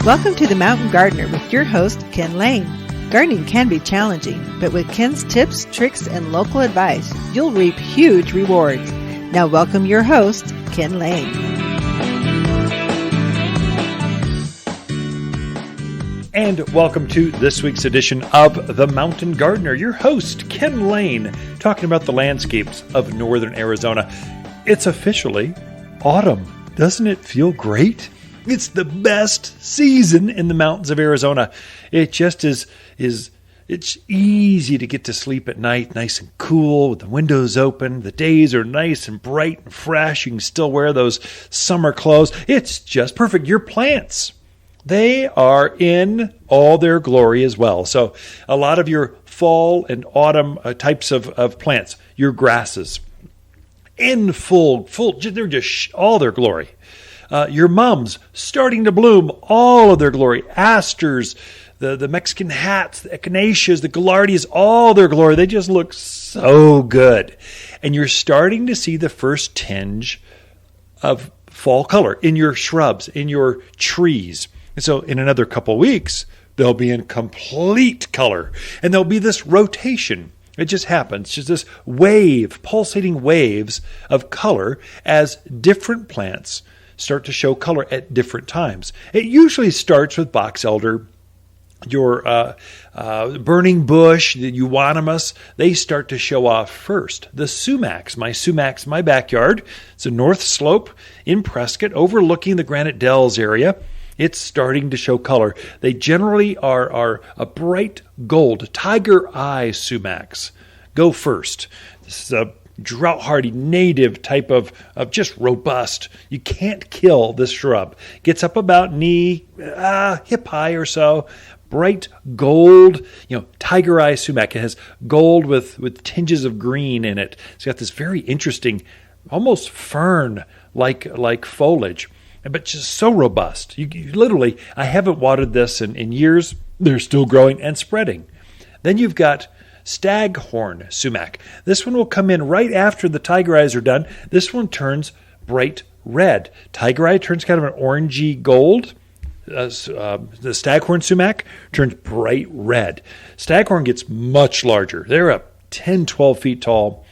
Welcome to The Mountain Gardener with your host, Ken Lane. Gardening can be challenging, but with Ken's tips, tricks, and local advice, you'll reap huge rewards. Now welcome your host, Ken Lane. And welcome to this week's edition of The Mountain Gardener. Your host, Ken Lane, talking about the landscapes of northern Arizona. It's officially autumn. Doesn't it feel great? It's the best season in the mountains of Arizona. It just is it's easy to get to sleep at night, nice and cool with the windows open. The days are nice and bright and fresh. You can still wear those summer clothes. It's just perfect. Your plants, they are in all their glory as well. So a lot of your fall and autumn types of plants, your grasses, in full, they're just all their glory. Your mums starting to bloom, all of their glory. Asters, the Mexican hats, the echinaceas, the gaillardias, all their glory. They just look so good. And you're starting to see the first tinge of fall color in your shrubs, in your trees. And so in another couple of weeks, they'll be in complete color. And there'll be this rotation. It just happens, just this wave, pulsating waves of color as different plants start to show color at different times. It usually starts with box elder, your burning bush, the euonymus. They start to show off first. The sumacs, my backyard. It's a north slope in Prescott, overlooking the Granite Dells area. It's starting to show color. They generally are a bright gold, tiger eye sumacs. Go first. This is a drought-hardy native type of just robust. You can't kill this shrub. Gets up about knee, hip high or so. Bright gold, tiger eye sumac. It has gold with tinges of green in it. It's got this very interesting, almost fern-like foliage, but just so robust. You literally, I haven't watered this in years. They're still growing and spreading. Then you've got staghorn sumac. This one will come in right after the tiger eyes are done. This one turns bright red. Tiger eye turns kind of an orangey gold. The staghorn sumac turns bright red. Staghorn gets much larger. They're up 10, 12 feet tall.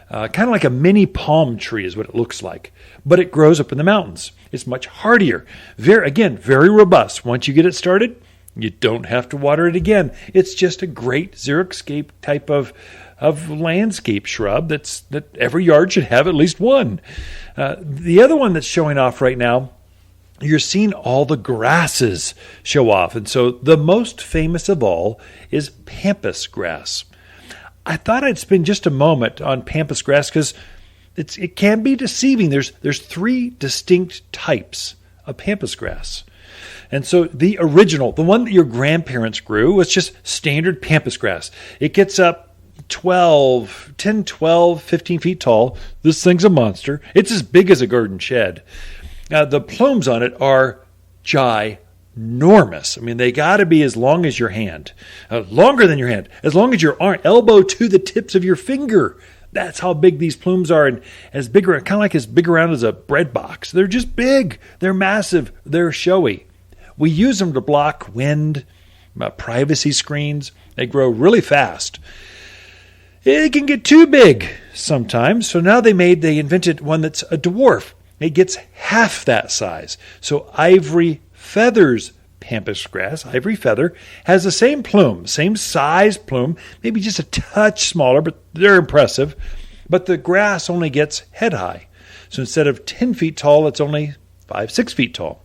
Kind of like a mini palm tree is what it looks like. But it grows up in the mountains. It's much hardier. Very robust. Once you get it started, you don't have to water it again. It's just a great xeriscape type of landscape shrub that every yard should have at least one. The other one that's showing off right now, you're seeing all the grasses show off. And so the most famous of all is pampas grass. I thought I'd spend just a moment on pampas grass because it can be deceiving. There's three distinct types of pampas grass. And so the original, the one that your grandparents grew, was just standard pampas grass. It gets up 10, 12, 15 feet tall. This thing's a monster. It's as big as a garden shed. The plumes on it are ginormous. I mean, they got to be as long as your hand, longer than your hand, as long as your arm, elbow to the tips of your finger. That's how big these plumes are, and as bigger, kind of like as big around as a bread box. They're just big. They're massive. They're showy. We use them to block wind, privacy screens. They grow really fast. It can get too big sometimes. So now they invented one that's a dwarf. It gets half that size. So ivory feathers pampas grass, ivory feather, has the same plume, same size plume, maybe just a touch smaller, but they're impressive. But the grass only gets head high. So instead of 10 feet tall, it's only 5, 6 feet tall.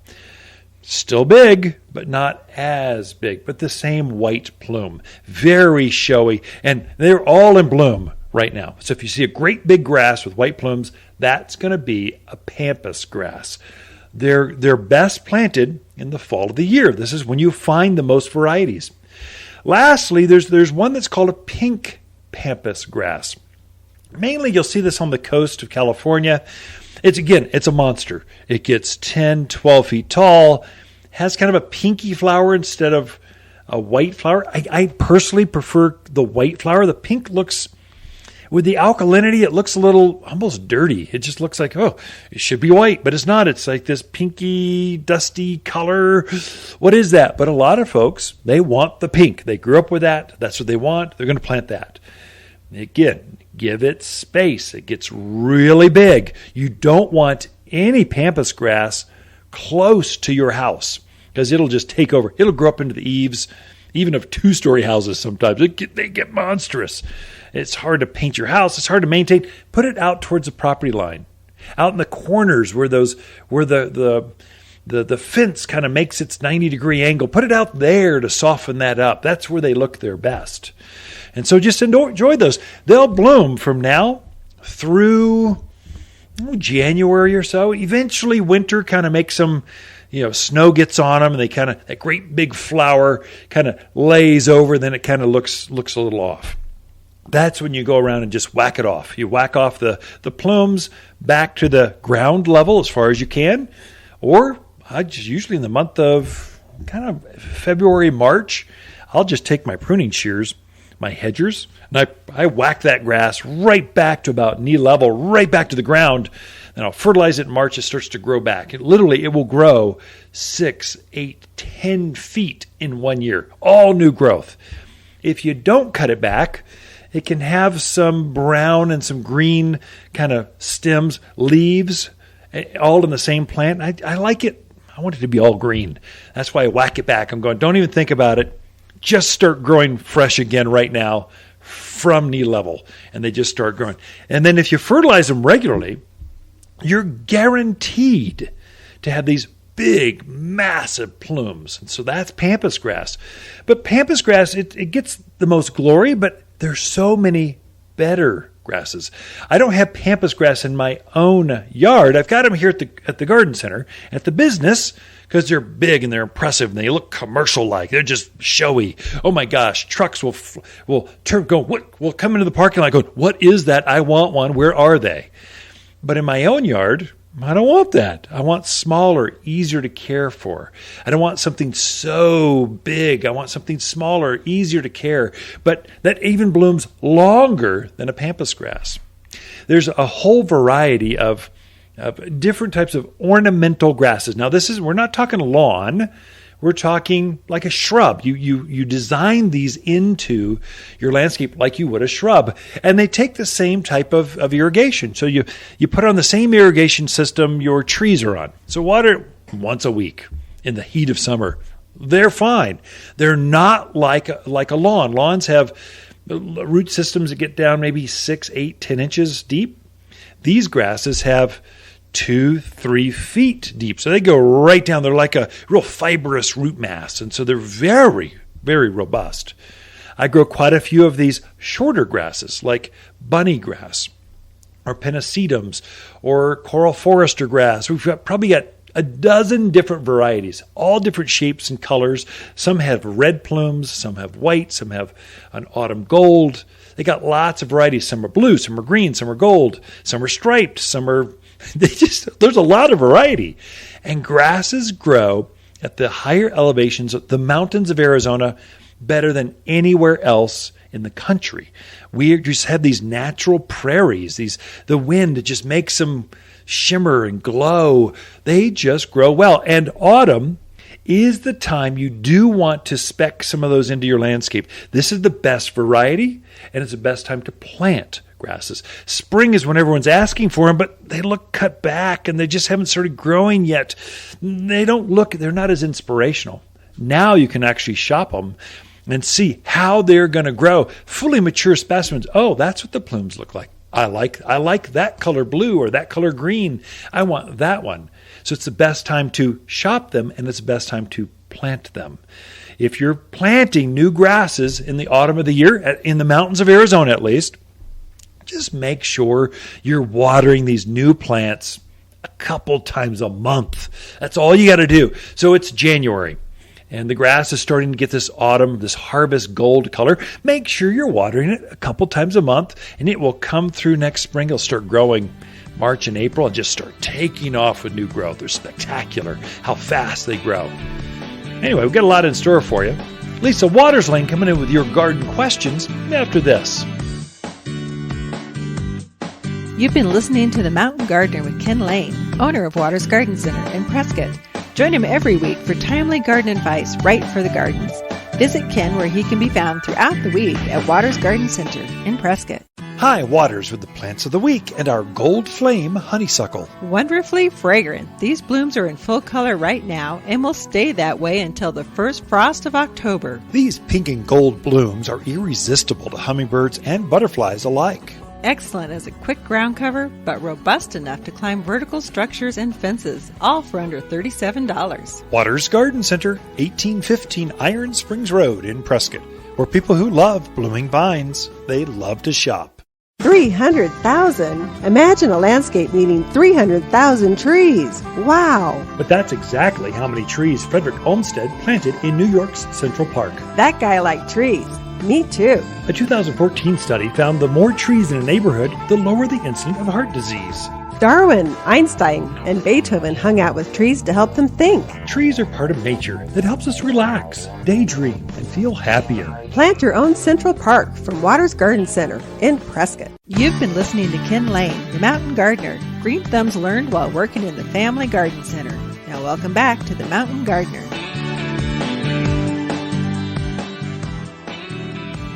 Still big, but not as big, but the same white plume. Very showy, and they're all in bloom right now. So if you see a great big grass with white plumes, that's going to be a pampas grass. They're best planted in the fall of the year. This is when you find the most varieties. Lastly, there's one that's called a pink pampas grass. Mainly you'll see this on the coast of California. It's a monster. It gets 10, 12 feet tall, has kind of a pinky flower instead of a white flower. I personally prefer the white flower. The pink looks, With the alkalinity, it looks a little almost dirty. It just looks like, oh, it should be white, but it's not. It's like this pinky, dusty color. What is that? But a lot of folks, they want the pink. They grew up with that. That's what they want. They're going to plant that. Again, give it space. It gets really big. You don't want any pampas grass close to your house because it'll just take over. It'll grow up into the eaves, even of 2-story houses sometimes. They get monstrous. It's hard to paint your house. It's hard to maintain. Put it out towards the property line, out in the corners where the fence kind of makes its 90-degree angle. Put it out there to soften that up. That's where they look their best. And so just enjoy those. They'll bloom from now through January or so. Eventually winter kind of makes them, snow gets on them and they kind of, that great big flower kind of lays over, then it kind of looks a little off. That's when you go around and just whack it off. You whack off the plumes back to the ground level as far as you can. Or I just usually in the month of kind of February, March, I'll just take my pruning shears, my hedgers, and I whack that grass right back to about knee level, right back to the ground. Then I'll fertilize it in March. It starts to grow back. It will grow 6, 8, 10 feet in 1 year. All new growth. If you don't cut it back, it can have some brown and some green kind of stems, leaves, all in the same plant. I like it. I want it to be all green. That's why I whack it back. I'm going, don't even think about it. Just start growing fresh again right now from knee level. And they just start growing. And then if you fertilize them regularly, you're guaranteed to have these big, massive plumes. And so that's pampas grass. But pampas grass, it gets the most glory, but there's so many better grasses. I don't have pampas grass in my own yard. I've got them here at the garden center, at the business, because they're big and they're impressive and they look commercial-like. They're just showy. Oh my gosh, trucks will come into the parking lot going, what is that? I want one. Where are they? But in my own yard, I don't want that. I want smaller, easier to care for. I don't want something so big. I want something smaller, easier to care, but that even blooms longer than a pampas grass. There's a whole variety of different types of ornamental grasses. Now, we're not talking lawn. We're talking like a shrub. You design these into your landscape like you would a shrub. And they take the same type of irrigation. So you put on the same irrigation system your trees are on. So water once a week in the heat of summer. They're fine. They're not like a lawn. Lawns have root systems that get down maybe 6, 8, 10 inches deep. These grasses have 2-3 feet deep. So they go right down. They're like a real fibrous root mass. And so they're very, very robust. I grow quite a few of these shorter grasses like bunny grass or pennisedums or coral forester grass. We've probably got a dozen different varieties, all different shapes and colors. Some have red plumes, some have white, some have an autumn gold. They got lots of varieties. Some are blue, some are green, some are gold, some are striped, some are there's a lot of variety. And grasses grow at the higher elevations of the mountains of Arizona better than anywhere else in the country. We just have these natural prairies. The wind just makes them shimmer and glow. They just grow well. And autumn is the time you do want to spec some of those into your landscape. This is the best variety, and it's the best time to plant grasses. Spring is when everyone's asking for them, but they look cut back and they just haven't started growing yet. They're not as inspirational. Now you can actually shop them and see how they're going to grow. Fully mature specimens. Oh, that's what the plumes look like. I like that color blue or that color green. I want that one. So it's the best time to shop them, and it's the best time to plant them. If you're planting new grasses in the autumn of the year, in the mountains of Arizona at least, just make sure you're watering these new plants a couple times a month. That's all you got to do. So it's January, and the grass is starting to get this autumn, this harvest gold color. Make sure you're watering it a couple times a month, and it will come through next spring. It'll start growing March and April and just start taking off with new growth. They're spectacular how fast they grow. Anyway, we've got a lot in store for you. Lisa Waterslane coming in with your garden questions after this. You've been listening to The Mountain Gardener with Ken Lane, owner of Waters Garden Center in Prescott. Join him every week for timely garden advice right for the gardens. Visit Ken where he can be found throughout the week at Waters Garden Center in Prescott. Hi, Waters with the plants of the week and our gold flame honeysuckle. Wonderfully fragrant. These blooms are in full color right now and will stay that way until the first frost of October. These pink and gold blooms are irresistible to hummingbirds and butterflies alike. Excellent as a quick ground cover, but robust enough to climb vertical structures and fences, all for under $37. Waters Garden Center, 1815 Iron Springs Road in Prescott, where people who love blooming vines, they love to shop. 300,000? Imagine a landscape needing 300,000 trees. Wow! But that's exactly how many trees Frederick Olmsted planted in New York's Central Park. That guy liked trees. Me too. A 2014 study found the more trees in a neighborhood, the lower the incidence of heart disease. Darwin, Einstein, and Beethoven hung out with trees to help them think. Trees are part of nature that helps us relax, daydream, and feel happier. Plant your own Central Park from Waters Garden Center in Prescott. You've been listening to Ken Lane, the Mountain Gardener. Green thumbs learned while working in the Family Garden Center. Now welcome back to the Mountain Gardener.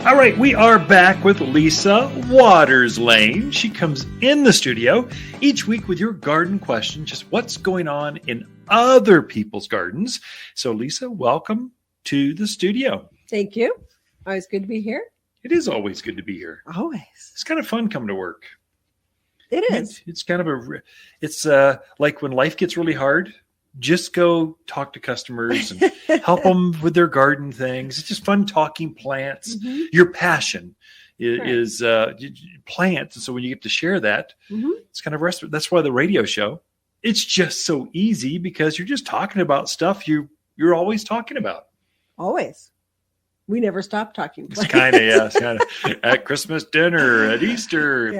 All right, we are back with Lisa Waters Lane. She comes in the studio each week with your garden question, just what's going on in other people's gardens. So, Lisa, welcome to the studio. Thank you. Always good to be here. It is always good to be here. Always. It's kind of fun coming to work. It is. It's kind of it's like when life gets really hard, just go talk to customers and help them with their garden things. It's just fun talking plants. Mm-hmm. Your passion is plants. And so when you get to share that, it's kind of restaurant. That's why the radio show, it's just so easy because you're just talking about stuff you're always talking about. Always. We never stop talking plants. It's kind of at Christmas dinner, at Easter,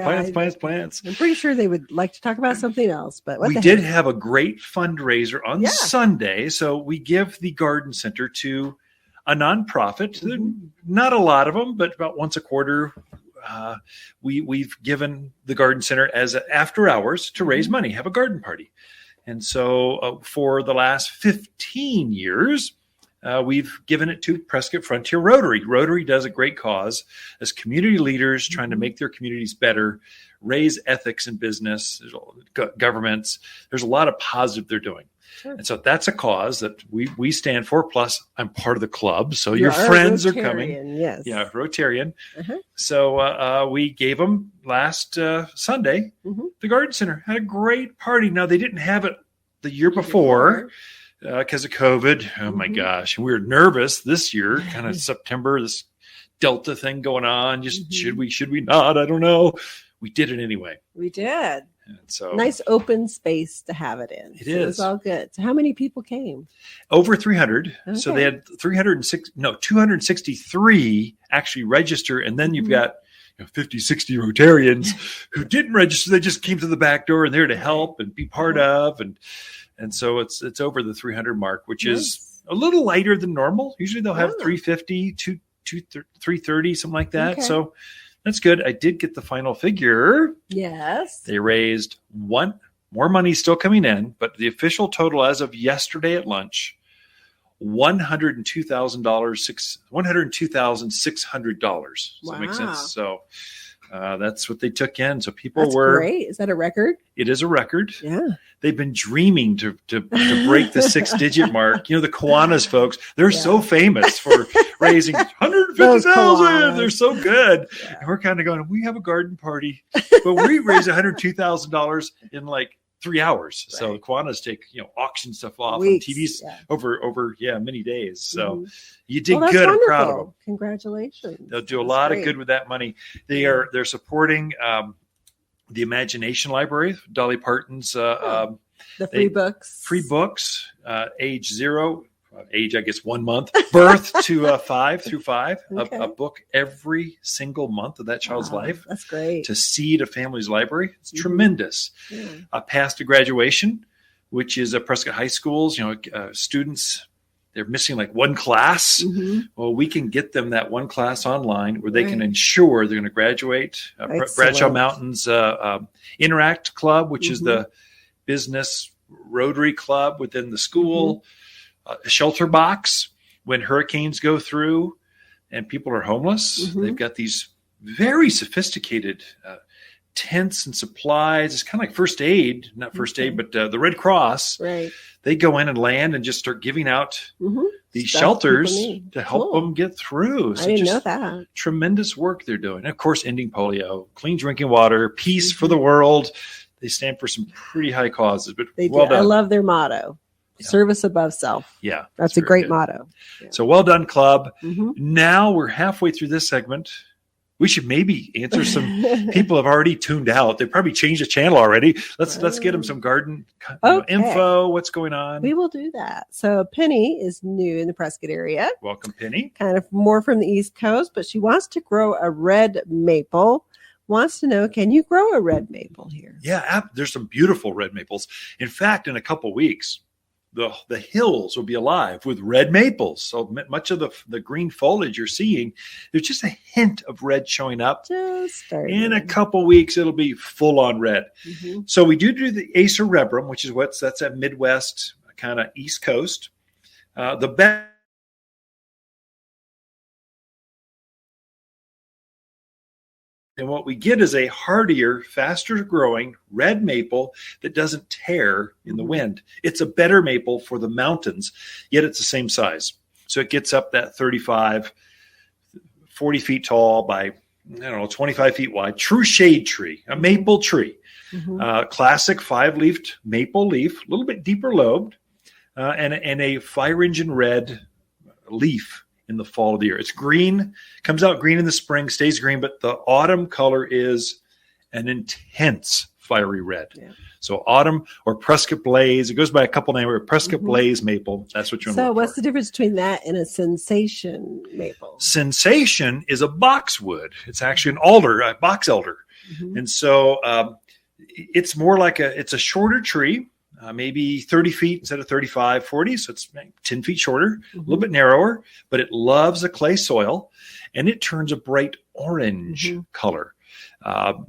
plants. I'm pretty sure they would like to talk about something else, but we did have a great fundraiser on Sunday. So we give the garden center to a nonprofit. Not a lot of them, but about once a quarter, we've given the garden center as after hours to raise money, have a garden party. And so for the last 15 years, we've given it to Prescott Frontier Rotary. Rotary does a great cause as community leaders trying to make their communities better, raise ethics in business, governments. There's a lot of positive they're doing. Sure. And so that's a cause that we stand for. Plus, I'm part of the club. So your friends are coming. Yes. Yeah, Rotarian. So we gave them last Sunday. The garden center had a great party. Now, they didn't have it the year before. Because of COVID. Oh my gosh. And we were nervous this year, kind of September, this Delta thing going on. Just should we not? I don't know. We did it anyway. We did. And so nice open space to have it in. It is. It was all good. So how many people came? Over 300. Okay. So they had 263 actually register. And then you've got 50, 60 Rotarians who didn't register. They just came to the back door and there to help and be part of. And so it's over the 300 mark, which is a little lighter than normal. Usually they'll have 350, 330, something like that. Okay. So that's good. I did get the final figure. Yes. They raised more money still coming in, but the official total as of yesterday at lunch, $102,600. Does that make sense? So that's what they took in. So that's great. Is that a record? It is a record. Yeah. They've been dreaming to break the 6-digit mark. The Kiwanis folks, they're so famous for raising 150,000. They're so good. Yeah. And we're kind of going, we have a garden party, but we raised $102,000 in like 3 hours. Right. So the Kiwanis take, auction stuff off Weeks, on TVs over many days. So you did good. Wonderful. I'm proud of them. Congratulations. They'll do a lot of good with that money. They're supporting the Imagination Library, Dolly Parton's the free books. Free books, age 0, age, I guess 1 month, birth to 5 through 5, okay. a book every single month of that child's life. That's great. To seed a family's library. It's tremendous. Yeah. Past to graduation, which is Prescott High Schools, students they're missing like one class. Well, we can get them that one class online where they can ensure they're going to graduate. Bradshaw Mountains Interact Club, which is the business Rotary Club within the school, shelter box when hurricanes go through and people are homeless. They've got these very sophisticated tents and supplies. It's kind of like first aid, not first aid, but the Red Cross. Right. They go in and land and just start giving out these shelters to help them get through. So I didn't know that. Tremendous work they're doing. And of course, ending polio, clean drinking water, peace for the world. They stand for some pretty high causes, but They well do. done. I love their motto. Service above self. Yeah. That's a great good. motto. Yeah. So well done, club. Now we're halfway through this segment. We should maybe answer some people have already tuned out. They probably changed the channel already. Let's get them some garden info. What's going on? We will do that. So Penny is new in the Prescott area. Welcome, Penny. Kind of more from the East Coast, but she wants to grow a red maple. Wants to know, can you grow a red maple here? Yeah, there's some beautiful red maples. In fact, in a couple weeks, the hills will be alive with red maples. So much of the green foliage you're seeing, there's just a hint of red showing up. Just starting. In a couple weeks, it'll be full on red. So we do the Acer Rebrum, which is that's that Midwest kind of East Coast. The best. And what we get is a hardier, faster growing red maple that doesn't tear in the wind. It's a better maple for the mountains, yet it's the same size. So it gets up that 35, 40 feet tall by, 25 feet wide. True shade tree, a maple tree. Classic 5-leafed maple leaf, a little bit deeper lobed, and a fire engine red leaf in the fall of the year. It's green, comes out green in the spring, stays green, but the autumn color is an intense fiery red. Yeah. So autumn or Prescott Blaze, it goes by a couple names, Prescott Blaze maple. That's what you're So what's for. The difference between that and a sensation maple? Sensation is a boxwood. It's actually an alder, a box elder. And so it's more like it's a shorter tree. Maybe 30 feet instead of 35, 40. So it's 10 feet shorter, a little bit narrower, but it loves a clay soil and it turns a bright orange color.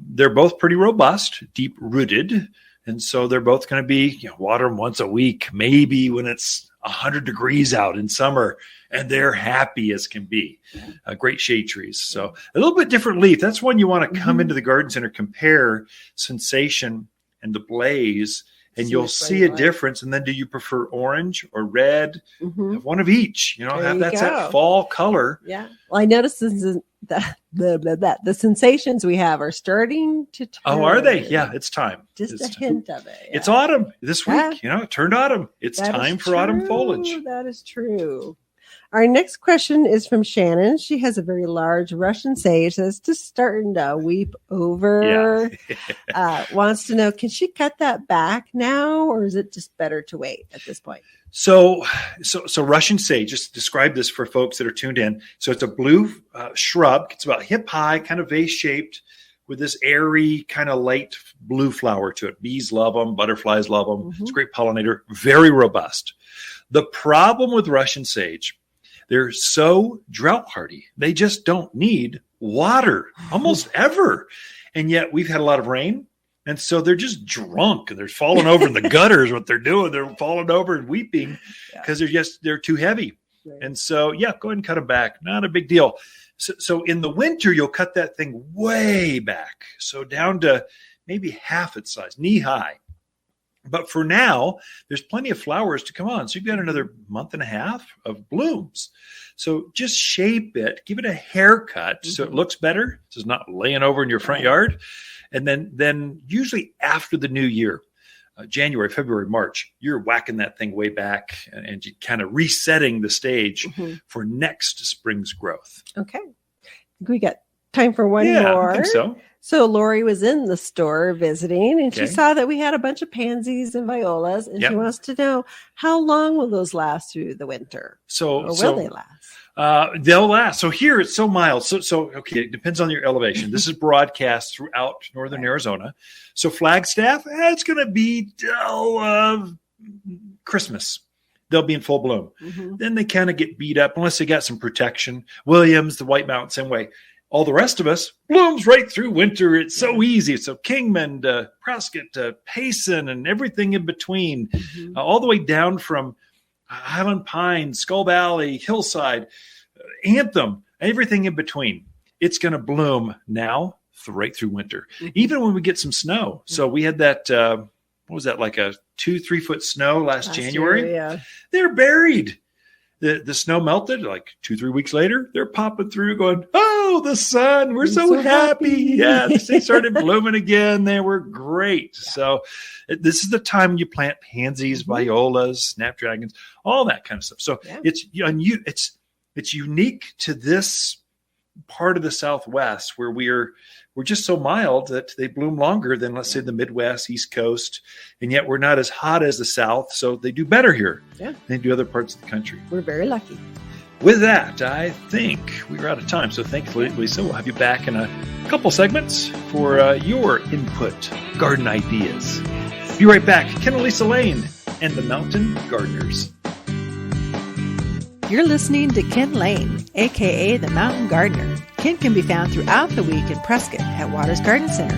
They're both pretty robust, deep rooted. And so they're both going to be, water them once a week, maybe when it's 100 degrees out in summer, and they're happy as can be. Great shade trees. So a little bit different leaf. That's one you want to come into the garden center, compare Sensation and the Blaze, and you'll see a difference. And then do you prefer orange or red? Have one of each, that's that fall color. Yeah. Well, I noticed the sensations we have are starting to turn. Oh, are they? Yeah, it's time. Just a hint of it. Yeah. It's autumn this week. It turned autumn. It's time for autumn foliage. That is true. Our next question is from Shannon. She has a very large Russian sage that's just starting to weep over. Yeah. Wants to know, can she cut that back now, or is it just better to wait at this point? So Russian sage, just describe this for folks that are tuned in. So it's a blue shrub. It's about hip high, kind of vase shaped with this airy kind of light blue flower to it. Bees love them. Butterflies love them. It's a great pollinator. Very robust. The problem with Russian sage, they're so drought hardy. They just don't need water almost ever. And yet we've had a lot of rain. And so they're just drunk and they're falling over in the gutters. What they're doing, they're falling over and weeping because they're too heavy. Right. And so, go ahead and cut them back. Not a big deal. So in the winter, you'll cut that thing way back. So down to maybe half its size, knee high. But for now, there's plenty of flowers to come on. So you've got another month and a half of blooms. So just shape it, give it a haircut so it looks better. So it's not laying over in your front yard. And then usually after the new year, January, February, March, you're whacking that thing way back and you kind of resetting the stage for next spring's growth. Okay. We got time for one more. I think so. So Lori was in the store visiting and she saw that we had a bunch of pansies and violas and she wants to know, how long will those last through the winter? Or will they last? They'll last. So here it's so mild. So it depends on your elevation. This is broadcast throughout northern Arizona. So Flagstaff, it's going to be Christmas. they'll be in full bloom. Then they kind of get beat up unless they got some protection. Williams, the White Mountain, same way. All the rest of us blooms right through winter. It's so easy. So Kingman to Prescott to Payson and everything in between, all the way down from Highland Pine, Skull Valley, Hillside, Anthem, everything in between. It's going to bloom now right through winter, even when we get some snow. So we had that, what was that, like a 2-3 foot snow last January? Year, yeah. They're buried. The snow melted like 2-3 weeks later. They're popping through going, oh, the sun. We're so happy. Yeah, they started blooming again. They were great. Yeah. So this is the time you plant pansies, violas, snapdragons, all that kind of stuff. So it's unique to this part of the Southwest where we're just so mild that they bloom longer than, let's say, the Midwest, East Coast. And yet we're not as hot as the South. So they do better here than they do other parts of the country. We're very lucky. With that, I think we're out of time. So thankfully, Lisa, we'll have you back in a couple segments for your input, garden ideas. Be right back. Ken and Lisa Lane and the Mountain Gardeners. You're listening to Ken Lane, a.k.a. the Mountain Gardener. Ken can be found throughout the week in Prescott at Waters Garden Center.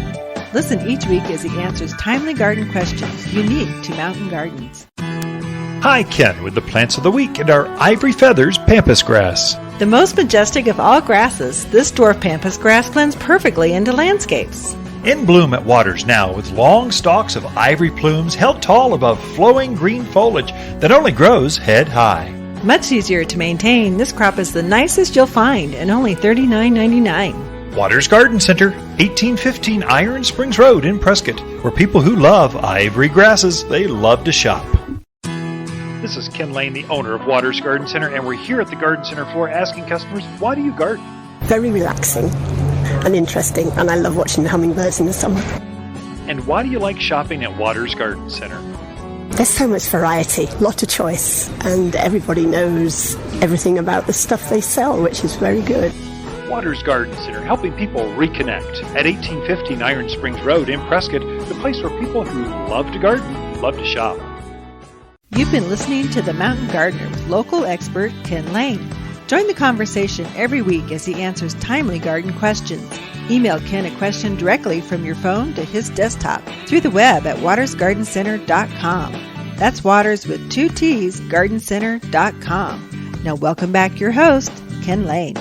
Listen each week as he answers timely garden questions unique to mountain gardens. Hi, Ken, with the plants of the week and our Ivory Feathers pampas grass. The most majestic of all grasses, this dwarf pampas grass blends perfectly into landscapes. In bloom at Waters now with long stalks of ivory plumes held tall above flowing green foliage that only grows head high. Much easier to maintain, this crop is the nicest you'll find and only $39.99. Waters Garden Center, 1815 Iron Springs Road in Prescott, where people who love ivory grasses, they love to shop. This is Ken Lane, the owner of Waters Garden Center, and we're here at the Garden Center floor asking customers, why do you garden? Very relaxing and interesting, and I love watching the hummingbirds in the summer. And why do you like shopping at Waters Garden Center? There's so much variety, lot of choice, and everybody knows everything about the stuff they sell, which is very good. Waters Garden Center, helping people reconnect at 1815 Iron Springs Road in Prescott, the place where people who love to garden love to shop. You've been listening to The Mountain Gardener with local expert Ken Lane. Join the conversation every week as he answers timely garden questions. Email Ken a question directly from your phone to his desktop through the web at watersgardencenter.com. That's Waters with 2 T's, gardencenter.com. Now welcome back your host, Ken Lane.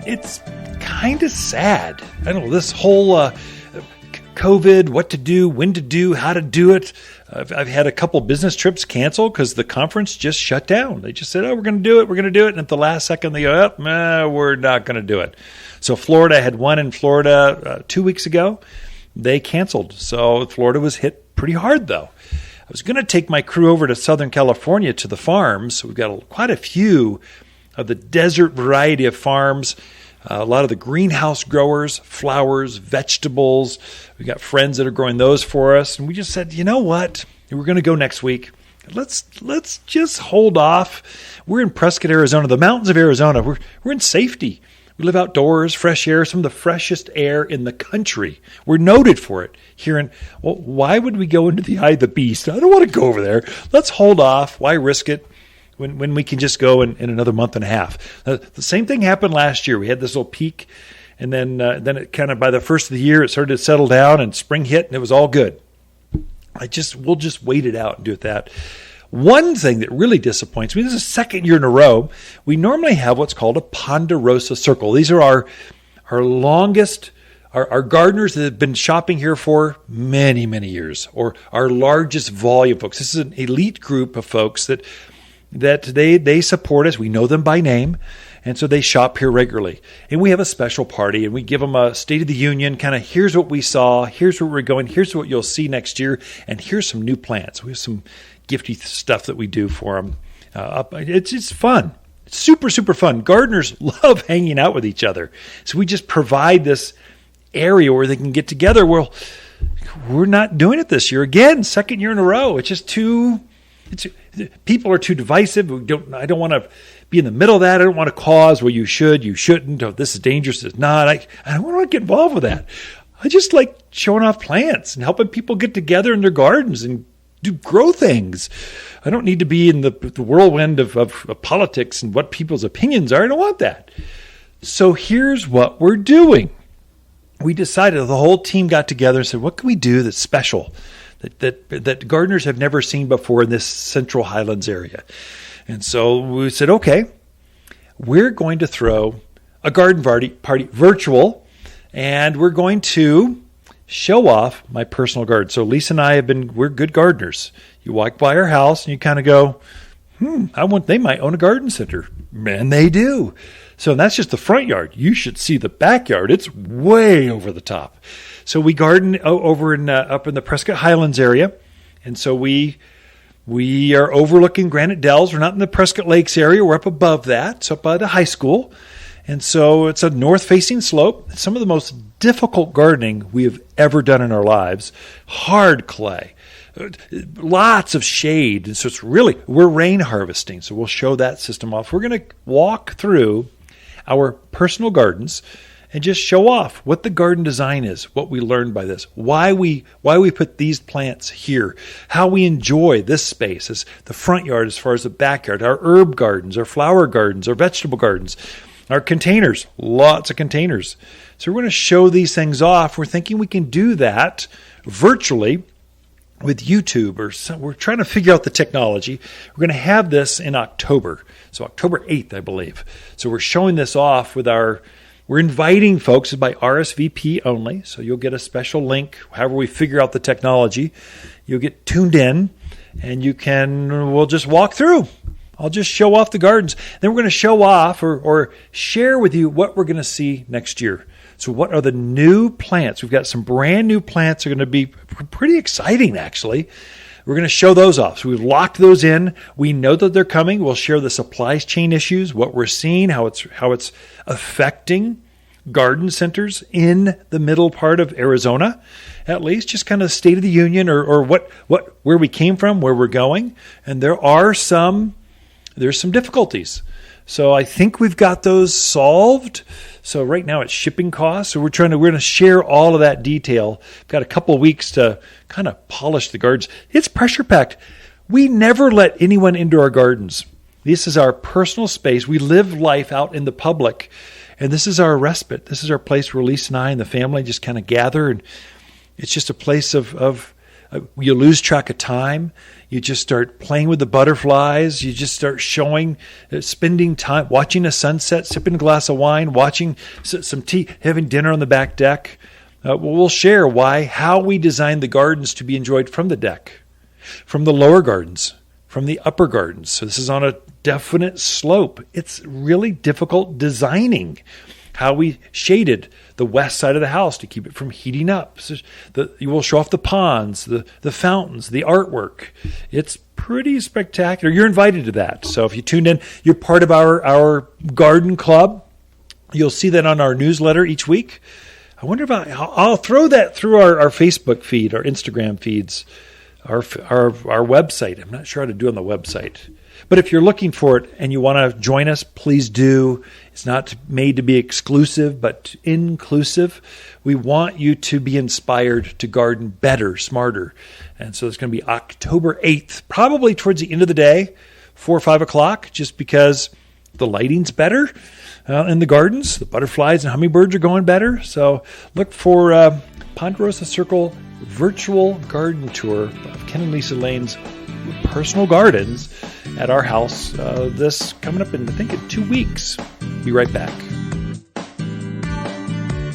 It's kind of sad. I don't know, this whole COVID, what to do, when to do, how to do it. I've had a couple business trips canceled because the conference just shut down. They just said, oh, we're going to do it. We're going to do it. And at the last second, they go, oh, we're not going to do it. So Florida, I had one in Florida 2 weeks ago. They canceled. So Florida was hit pretty hard, though. I was going to take my crew over to Southern California to the farms. We've got quite a few of the desert variety of farms. A lot of the greenhouse growers, flowers, vegetables. We got friends that are growing those for us. And we just said, you know what? We're going to go next week. Let's just hold off. We're in Prescott, Arizona, the mountains of Arizona. We're in safety. We live outdoors, fresh air, some of the freshest air in the country. We're noted for it here well, why would we go into the eye of the beast? I don't want to go over there. Let's hold off. Why risk it? When we can just go in another month and a half. The same thing happened last year. We had this little peak, and then it kind of, by the first of the year, it started to settle down, and spring hit, and it was all good. We'll just wait it out and do it that. One thing that really disappoints me, this is the second year in a row, we normally have what's called a Ponderosa Circle. These are our longest, our gardeners that have been shopping here for many, many years, or our largest volume folks. This is an elite group of folks that they support us. We know them by name, and so they shop here regularly. And we have a special party, and we give them a State of the Union, kind of here's what we saw, here's where we're going, here's what you'll see next year, and here's some new plants. We have some gifty stuff that we do for them. It's fun. It's super, super fun. Gardeners love hanging out with each other. So we just provide this area where they can get together. Well, we're not doing it this year. Again, second year in a row. It's just people are too divisive. I don't want to be in the middle of that. I don't want to cause, well, you should, you shouldn't. Oh, this is dangerous. It's not. I don't want to get involved with that. I just like showing off plants and helping people get together in their gardens and grow things. I don't need to be in the whirlwind of politics and what people's opinions are. I don't want that. So here's what we're doing. We decided, the whole team got together and said, what can we do that's special, that gardeners have never seen before in this Central Highlands area? And so we said, okay, we're going to throw a garden party virtual, and we're going to show off my personal garden. So Lisa and I we're good gardeners. You walk by our house and you kind of go, they might own a garden center. Man, they do. So that's just the front yard. You should see the backyard. It's way over the top. So we garden over up in the Prescott Highlands area. And so we are overlooking Granite Dells. We're not in the Prescott Lakes area. We're up above that. It's up by the high school. And so it's a north-facing slope. Some of the most difficult gardening we have ever done in our lives. Hard clay. Lots of shade. And so we're rain harvesting. So we'll show that system off. We're going to walk through our personal gardens and just show off what the garden design is, what we learned by this, why we put these plants here, how we enjoy this space as the front yard as far as the backyard, our herb gardens, our flower gardens, our vegetable gardens, our containers, lots of containers. So we're going to show these things off. We're thinking we can do that virtually with YouTube, we're trying to figure out the technology. We're going to have this in October. So October 8th, I believe. So we're showing this off we're inviting folks by RSVP only. So you'll get a special link. However we figure out the technology, you'll get tuned in and we'll just walk through. I'll just show off the gardens. Then we're going to show off or share with you what we're going to see next year. So what are the new plants? We've got some brand new plants that are going to be pretty exciting, actually. We're going to show those off. So we've locked those in. We know that they're coming. We'll share the supply chain issues, what we're seeing, how it's affecting garden centers in the middle part of Arizona, at least, just kind of State of the Union or where we came from, where we're going. And there's some difficulties. So I think we've got those solved. So right now it's shipping costs. So we're going to share all of that detail. We've got a couple of weeks to kind of polish the gardens. It's pressure packed. We never let anyone into our gardens. This is our personal space. We live life out in the public, and this is our respite. This is our place where Lisa and I and the family just kind of gather, and it's just a place of you lose track of time. You just start playing with the butterflies. You just start spending time, watching a sunset, sipping a glass of wine, watching some tea, having dinner on the back deck. We'll share how we designed the gardens to be enjoyed from the deck, from the lower gardens, from the upper gardens. So this is on a definite slope. It's really difficult designing how we shaded the west side of the house to keep it from heating up. So you will show off the ponds, the fountains, the artwork. It's pretty spectacular. You're invited to that. So if you tuned in, you're part of our garden club. You'll see that on our newsletter each week. I wonder I'll throw that through our Facebook feed, our Instagram feeds, our website. I'm not sure how to do on the website. But if you're looking for it and you want to join us, please do. It's not made to be exclusive, but inclusive. We want you to be inspired to garden better, smarter. And so it's going to be October 8th, probably towards the end of the day, 4 or 5 o'clock, just because the lighting's better in the gardens. The butterflies and hummingbirds are going better. So look for Ponderosa Circle virtual garden tour of Ken and Lisa Lane's personal gardens at our house. This coming up in, I think, in 2 weeks. Be right back.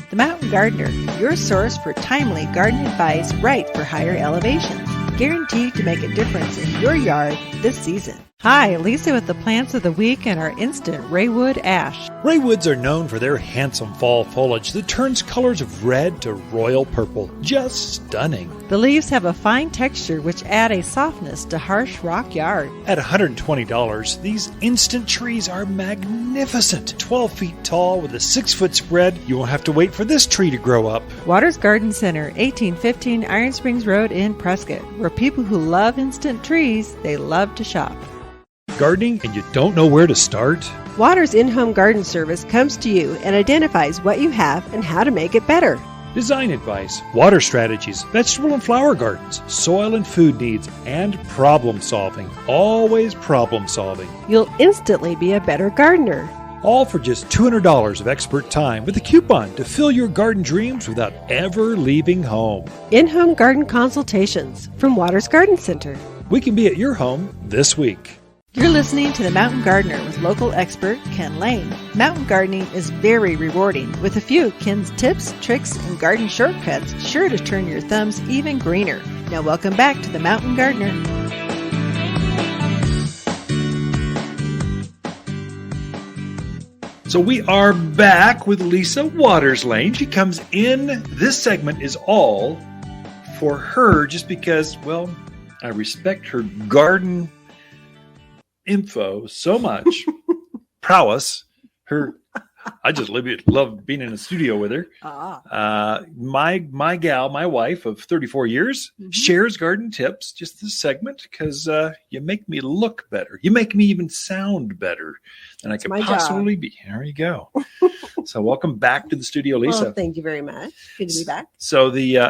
The Mountain Gardener, your source for timely garden advice right for higher elevations. Guaranteed to make a difference in your yard this season. Hi, Lisa with the plants of the week and our instant Raywood ash. Raywoods are known for their handsome fall foliage that turns colors of red to royal purple. Just stunning. The leaves have a fine texture which add a softness to harsh rock yard. At $120, these instant trees are magnificent. 12 feet tall with a 6-foot spread. You won't have to wait for this tree to grow up. Waters Garden Center, 1815 Iron Springs Road in Prescott, where people who love instant trees, they love to shop. Gardening and you don't know where to start? Waters In-Home Garden Service comes to you and identifies what you have and how to make it better. design advice, water strategies, vegetable and flower gardens, soil and food needs, and problem solving. Always problem solving. You'll instantly be a better gardener. All for just $200 of expert time with a coupon to fill your garden dreams without ever leaving home. In-home garden consultations from Waters Garden Center. We can be at your home this week. You're listening to The Mountain Gardener with local expert Ken Lane. Mountain gardening is very rewarding, with a few Ken's tips, tricks, and garden shortcuts sure to turn your thumbs even greener. Now welcome back to The Mountain Gardener. So we are back with Lisa Waters Lane. She comes in. This segment is all for her just because, well, I respect her garden info so much. Prowess. I just love being in the studio with her. My gal, my wife of 34 years, shares garden tips. Just this segment because you make me look better. You make me even sound better than I could possibly be. There you go. So welcome back to the studio, Lisa. Well, thank you very much. Good to be back. So you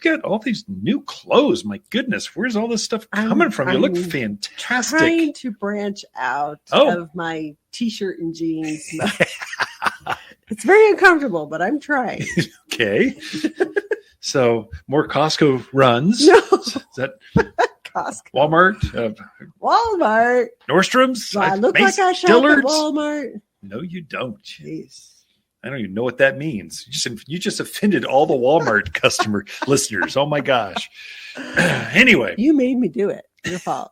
got all these new clothes. My goodness, where's all this stuff coming from? You look fantastic. Trying to branch out of my t-shirt and jeans. It's very uncomfortable, but I'm trying. Okay. So more Costco runs. No. Is that Costco. Walmart? Walmart. Nordstrom's? Do I look like I shop at Walmart? No, you don't. Jeez. I don't even know what that means. You just offended all the Walmart customer listeners. Oh my gosh. Anyway. You made me do it. Your fault.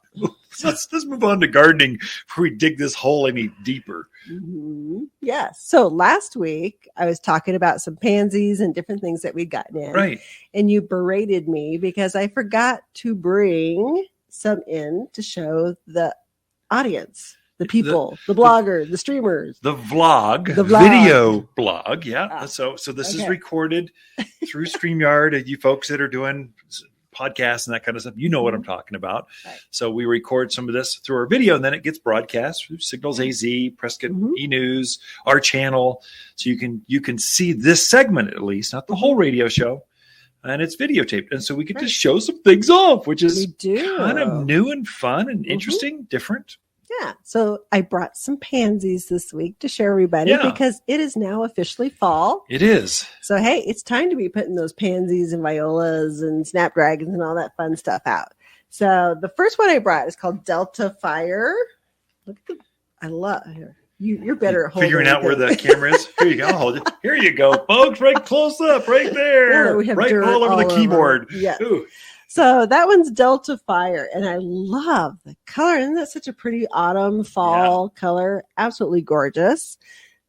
Let's move on to gardening before we dig this hole any deeper. Mm-hmm. Yes. So last week I was talking about some pansies and different things that we'd gotten in. Right. And you berated me because I forgot to bring some in to show the audience. The people, the blogger, the streamers. The vlog, video blog. Yeah. So this is recorded through StreamYard. You folks that are doing podcasts and that kind of stuff, you know what I'm talking about. Right. So we record some of this through our video, and then it gets broadcast through Signals AZ, Prescott E-News, our channel. So you can see this segment at least, not the whole radio show. And it's videotaped. And so we get to show some things off, which is kind of new and fun and interesting, different. Yeah. So I brought some pansies this week to share everybody because it is now officially fall. It is. So, hey, it's time to be putting those pansies and violas and snapdragons and all that fun stuff out. So the first one I brought is called Delta Fire. Look at I love here. You're better at holding figuring out where the camera is. Here you go. I'll hold it. Here you go, folks. Right close up, right there. We have right all over the keyboard. Yeah. So that one's Delta Fire, and I love the color. Isn't that such a pretty autumn, fall color? Absolutely gorgeous.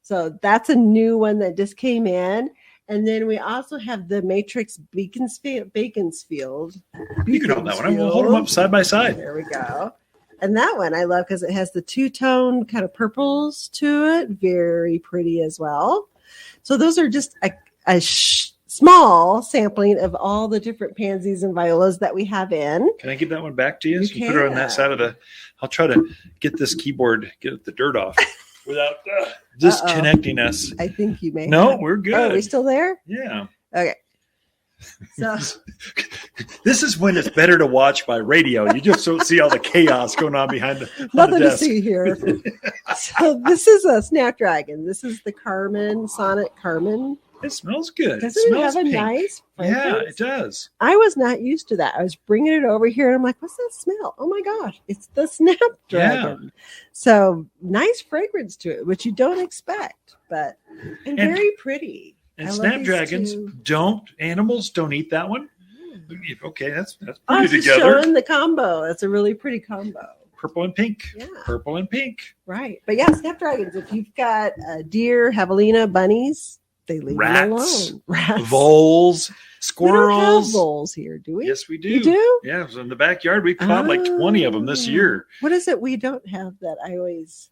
So that's a new one that just came in. And then we also have the Matrix Beaconsfield. You can hold that one. I'm going to hold them up side by side. There we go. And that one I love because it has the two-tone kind of purples to it. Very pretty as well. So those are just a small sampling of all the different pansies and violas that we have in. Can I give that one back to you? So you put it on that side of I'll try to get this keyboard, get the dirt off without disconnecting us. I think you may. No, we're good. Oh, are we still there? Yeah. Okay. So this is when it's better to watch by radio. You just don't see all the chaos going on behind the nothing to see here. So this is a Snapdragon. This is the Sonnet Carmen. It smells good. Doesn't it have a nice fragrance? Yeah, it does. I was not used to that. I was bringing it over here, and I'm like, what's that smell? Oh, my gosh. It's the Snapdragon. Yeah. So nice fragrance to it, which you don't expect, and very pretty. And Snapdragons animals don't eat that one? Okay, that's pretty I was together. Showing the combo. That's a really pretty combo. Purple and pink. Yeah. Purple and pink. Right. But Snapdragons, if you've got deer, javelina, bunnies, they leave them alone. Rats. Voles, squirrels. We don't have voles here, do we? Yes, we do. You do? Yeah, so in the backyard, we caught like 20 of them this year. What is it we don't have that I always...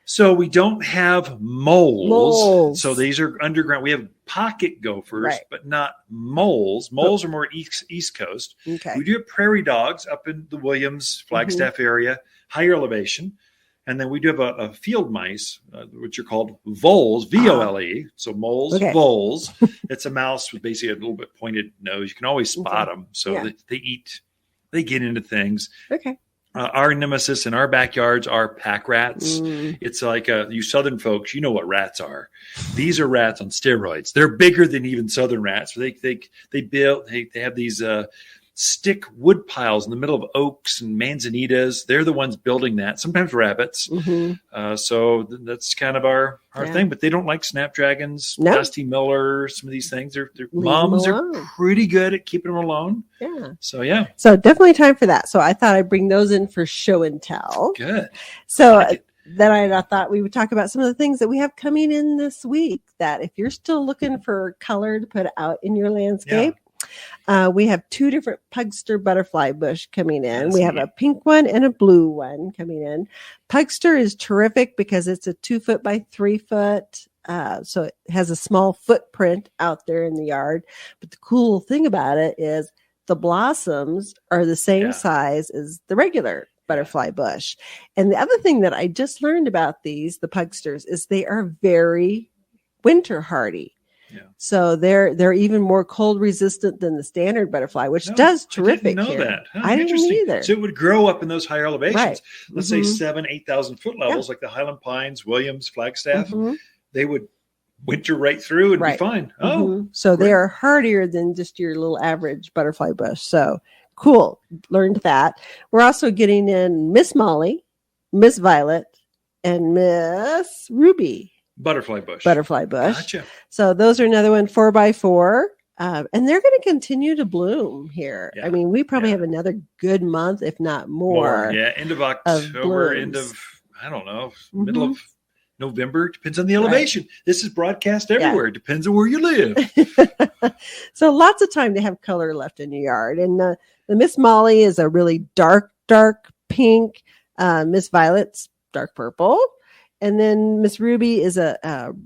So we don't have moles. So these are underground. We have pocket gophers, but not moles. Moles are more East Coast. Okay. We do have prairie dogs up in the Williams, Flagstaff area, higher elevation. And then we do have a field mice, which are called voles, V-O-L-E. So moles, Okay. voles. It's a mouse with basically a little bit pointed nose. You can always spot them. So Yeah. they get into things. Okay. Our nemesis in our backyards are pack rats. It's like you Southern folks, you know what rats are. These are rats on steroids. They're bigger than even Southern rats. They have these stick wood piles in the middle of oaks and manzanitas. They're the ones building that. Sometimes rabbits. So that's kind of our thing. But they don't like snapdragons, Dusty Miller, some of these things. Their moms are pretty good at keeping them alone. Yeah. So yeah. So definitely time for that. So I thought I'd bring those in for show and tell. Good. So Like it. then I thought we would talk about some of the things that we have coming in this week that if you're still looking for color to put out in your landscape, we have 2 different Pugster butterfly bush coming in. That's we have neat. a pink one and a blue one coming in. Pugster is terrific because it's a 2 foot by 3 foot. So it has a small footprint out there in the yard. But the cool thing about it is the blossoms are the same size as the regular butterfly bush. And the other thing that I just learned about the Pugsters is they are very winter hardy. Yeah. So they're even more cold resistant than the standard butterfly, which does terrific. I didn't know here. that. Huh, I didn't interesting. either. So it would grow up in those higher elevations. Right. Let's say 7,000-8,000 foot levels, like the Highland Pines, Williams, Flagstaff. They would winter right through and be fine. Oh, so great. they are hardier than just your little average butterfly bush. So cool. Learned that. We're also getting in Miss Molly, Miss Violet, and Miss Ruby. Butterfly bush. Gotcha. So those are another one 4x4. And they're going to continue to bloom here. Yeah. I mean, we probably have another good month, if not more. Yeah, end of October, end of, I don't know, middle of November. Depends on the elevation. This is broadcast everywhere. Depends on where you live. So lots of time to have color left in your yard. And the Miss Molly is a really dark pink. Miss Violet's dark purple. And then Miss Ruby is a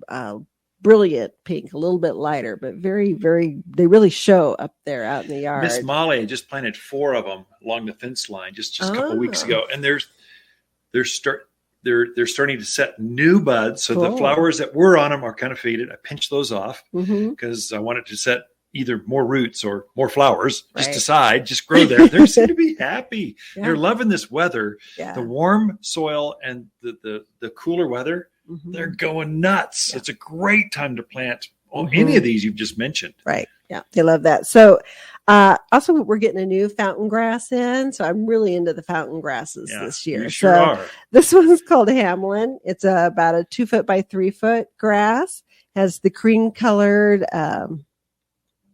brilliant pink, a little bit lighter, but very, very, they really show up there out in the yard. Miss Molly just planted 4 of them along the fence line just a couple weeks ago. And they're starting to set new buds. So the flowers that were on them are kind of faded. I pinched those off because I wanted to set either more roots or more flowers. Just decide, just grow there. They seem to be happy. They're loving this weather. The warm soil and the cooler weather, they're going nuts. It's a great time to plant any of these you've just mentioned. Right. Yeah, they love that. So also we're getting a new fountain grass in. So I'm really into the fountain grasses this year. You sure are. This one's called Hamlin. It's about a 2 foot by 3 foot grass. Has the cream colored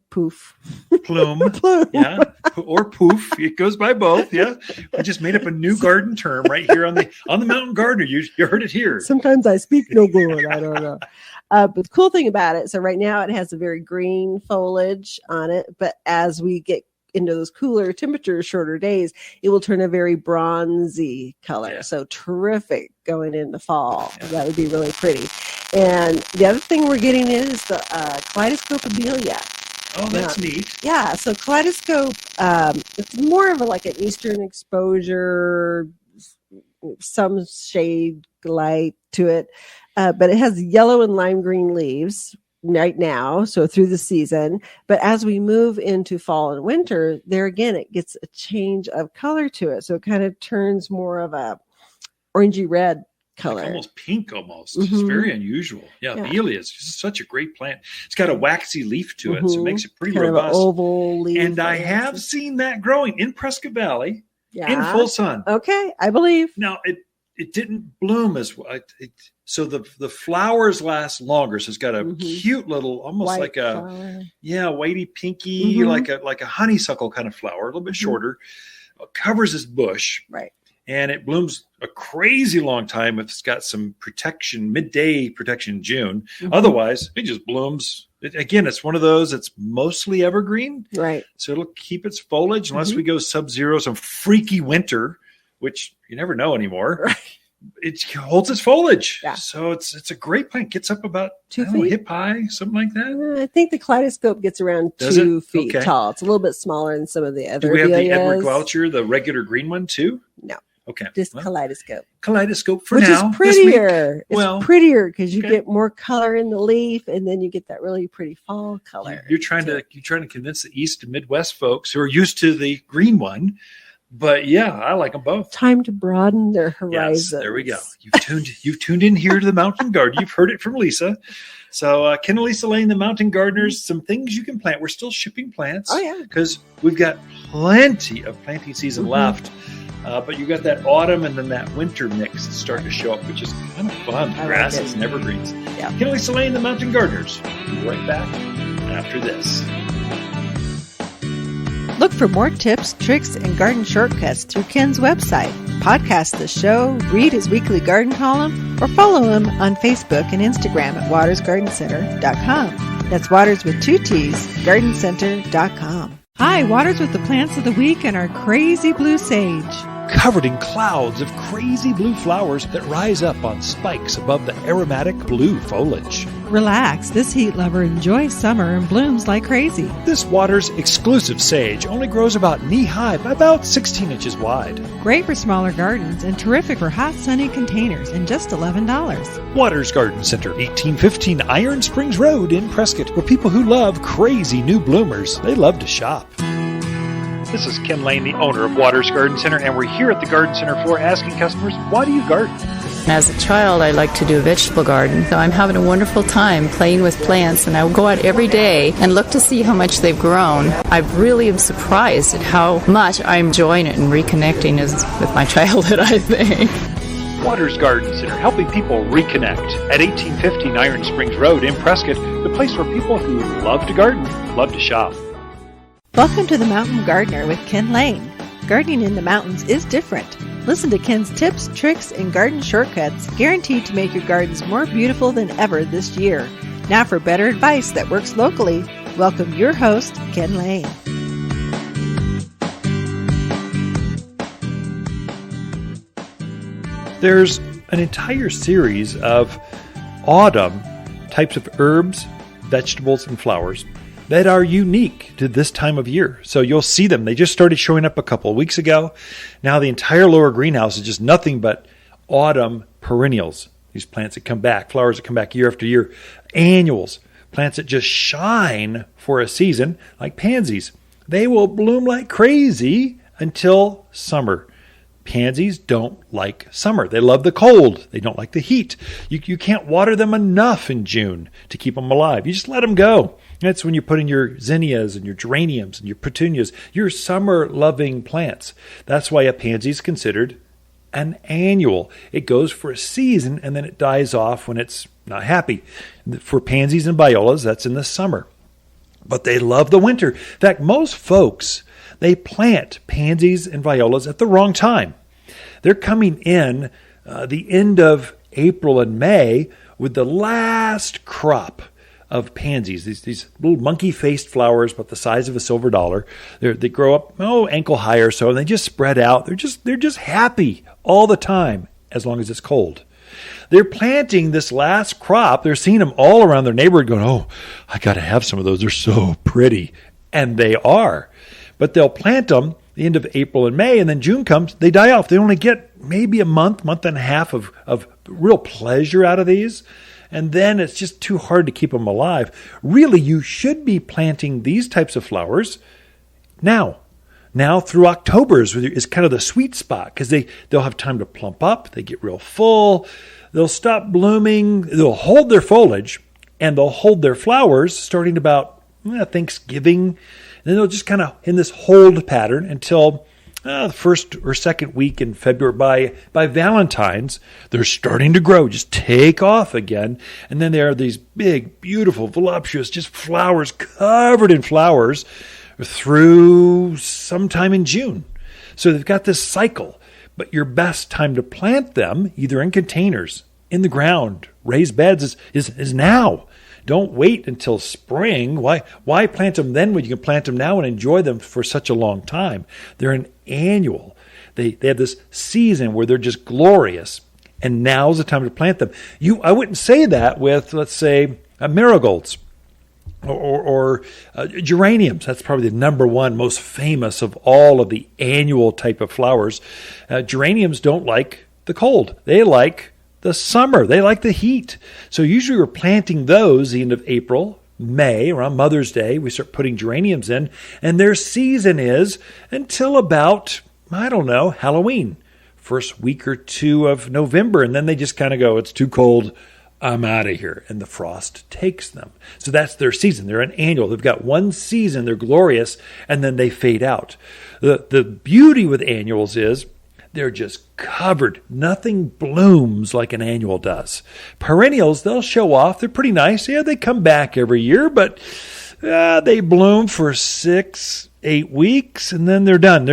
plume. Yeah, or poof. It goes by both. Yeah, we just made up a new garden term right here on the Mountain Gardener. You heard it here. Sometimes I speak no good. I don't know. But the cool thing about it, so right now it has a very green foliage on it, but as we get into those cooler temperatures, shorter days, it will turn a very bronzy color. Yeah. So terrific going into fall. Yeah. That would be really pretty. And the other thing we're getting in is the kaleidoscope amelia. Oh, that's neat. Yeah. So kaleidoscope, it's more of like an Eastern exposure, some shade light to it. But it has yellow and lime green leaves right now, so through the season. But as we move into fall and winter, there again, it gets a change of color to it. So it kind of turns more of a orangey red color. Like almost pink almost. It's very unusual. Yeah. Amelia is such a great plant. It's got a waxy leaf to it, so it makes it pretty kind robust. Of an oval leaf. And I have seen that growing in Prescott Valley in full sun. Okay, I believe. Now, it didn't bloom as well. So the flowers last longer. So it's got a cute little, almost white like a flower. Whitey pinky, like a honeysuckle kind of flower, a little bit shorter. It covers this bush, right? And it blooms a crazy long time if it's got some protection, midday protection in June. Otherwise, it just blooms. Again, it's one of those that's mostly evergreen, right? So it'll keep its foliage unless we go sub-zero, some freaky winter, which you never know anymore. Right. It holds its foliage. Yeah. So it's a great plant. Gets up about 2 feet, hip high, something like that. I think the kaleidoscope gets around 2 feet tall. It's a little bit smaller than some of the other. Do we have the Edward Goucher, the regular green one too? No. Okay. Just Well, kaleidoscope. kaleidoscope for Which now. is prettier. It's prettier because you okay. get more color in the leaf, and then you get that really pretty fall color. You're trying to convince the East and Midwest folks who are used to the green one. But yeah, I like them both. Time to broaden their horizons. Yes, there we go. You've tuned in here to the Mountain Garden. You've heard it from Lisa. So Ken and Lisa Lane, the Mountain Gardeners, some things you can plant. We're still shipping plants. Oh, yeah. Because we've got plenty of planting season left. But you got that autumn and then that winter mix that's starting to show up, which is kind of fun. Grasses and evergreens. Yeah. Ken and Lisa Lane, the Mountain Gardeners. We'll be right back after this. Look for more tips, tricks, and garden shortcuts through Ken's website. Podcast the show, read his weekly garden column, or follow him on Facebook and Instagram at watersgardencenter.com. That's Waters with 2 T's, gardencenter.com. Hi, Waters with the plants of the week and our crazy blue sage. Covered in clouds of crazy blue flowers that rise up on spikes above the aromatic blue foliage. Relax, this heat lover enjoys summer and blooms like crazy. This Waters exclusive sage only grows about knee-high by about 16 inches wide. Great for smaller gardens and terrific for hot, sunny containers and just $11. Waters Garden Center, 1815 Iron Springs Road in Prescott, where people who love crazy new bloomers, they love to shop. This is Ken Lane, the owner of Waters Garden Center, and we're here at the Garden Center floor asking customers, why do you garden? As a child, I liked to do a vegetable garden, so I'm having a wonderful time playing with plants, and I go out every day and look to see how much they've grown. I really am surprised at how much I'm enjoying it and reconnecting with my childhood, I think. Waters Garden Center, helping people reconnect at 1815 Iron Springs Road in Prescott, the place where people who love to garden, love to shop. Welcome to the Mountain Gardener with Ken Lane. Gardening in the mountains is different. Listen to Ken's tips, tricks, and garden shortcuts guaranteed to make your gardens more beautiful than ever this year. Now for better advice that works locally, welcome your host, Ken Lane. There's an entire series of autumn types of herbs, vegetables, and flowers that are unique to this time of year. So you'll see them. They just started showing up a couple of weeks ago. Now the entire lower greenhouse is just nothing but autumn perennials. These plants that come back, flowers that come back year after year, annuals, plants that just shine for a season, like pansies. They will bloom like crazy until summer. Pansies don't like summer. They love the cold. They don't like the heat. You can't water them enough in June to keep them alive. You just let them go. That's when you put in your zinnias and your geraniums and your petunias, your summer-loving plants. That's why a pansy is considered an annual. It goes for a season and then it dies off when it's not happy. For pansies and violas, that's in the summer. But they love the winter. In fact, most folks, they plant pansies and violas at the wrong time. They're coming in the end of April and May with the last crop of pansies, these little monkey-faced flowers about the size of a silver dollar. They grow up ankle high or so, and they just spread out. They're just happy all the time as long as it's cold. They're planting this last crop. They're seeing them all around their neighborhood going, oh, I got to have some of those. They're so pretty. And they are. But they'll plant them the end of April and May, and then June comes, they die off. They only get maybe a month and a half of real pleasure out of these. And then it's just too hard to keep them alive. Really, you should be planting these types of flowers now. Now through October is kind of the sweet spot because they'll have time to plump up. They get real full. They'll stop blooming. They'll hold their foliage and they'll hold their flowers starting about Thanksgiving. And then they'll just kind of in this hold pattern until the first or second week in February. By Valentine's, they're starting to grow, just take off again. And then there are these big, beautiful, voluptuous, just flowers covered in flowers through sometime in June. So they've got this cycle. But your best time to plant them, either in containers, in the ground, raised beds, is now. Don't wait until spring. Why plant them then when you can plant them now and enjoy them for such a long time? They're an annual. They have this season where they're just glorious, and now's the time to plant them. I wouldn't say that with, let's say, marigolds. or geraniums. That's probably the number one most famous of all of the annual type of flowers. Geraniums don't like the cold. They like the summer. They like the heat. So usually we're planting those the end of April, May, around Mother's Day. We start putting geraniums in, and their season is until about, Halloween, first week or two of November. And then they just kind of go, it's too cold, I'm out of here. And the frost takes them. So that's their season. They're an annual. They've got one season. They're glorious. And then they fade out. The beauty with annuals is they're just covered. Nothing blooms like an annual does. Perennials, they'll show off. They're pretty nice. Yeah, they come back every year, but they bloom for 6-8 weeks, and then they're done.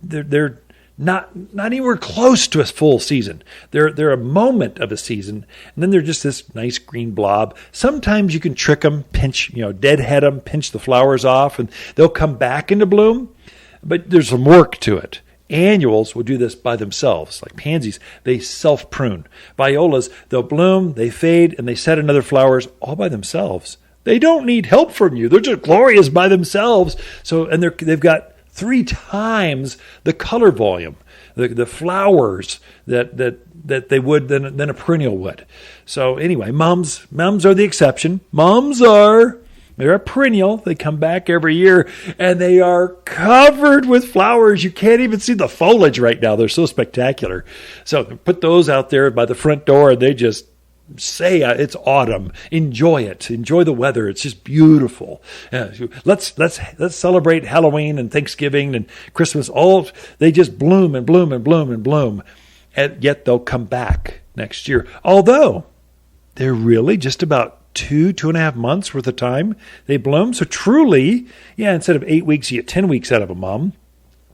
They're not anywhere close to a full season. They're a moment of a season, and then they're just this nice green blob. Sometimes you can trick them, deadhead them, pinch the flowers off, and they'll come back into bloom, but there's some work to it. Annuals will do this by themselves, like pansies. They self-prune. Violas, they'll bloom, they fade, and they set another flowers all by themselves. They don't need help from you. They're just glorious by themselves. And they've got 3 times the color volume, the flowers that they would than a perennial would. So anyway, mums are the exception. They're a perennial. They come back every year, and they are covered with flowers. You can't even see the foliage right now. They're so spectacular. So put those out there by the front door, and they just say it's autumn. Enjoy it. Enjoy the weather. It's just beautiful. Let's celebrate Halloween and Thanksgiving and Christmas. They just bloom and bloom and bloom and bloom, and yet they'll come back next year. Although they're really just about 2.5 months worth of time they bloom. So truly, instead of 8 weeks, you get 10 weeks out of a mum.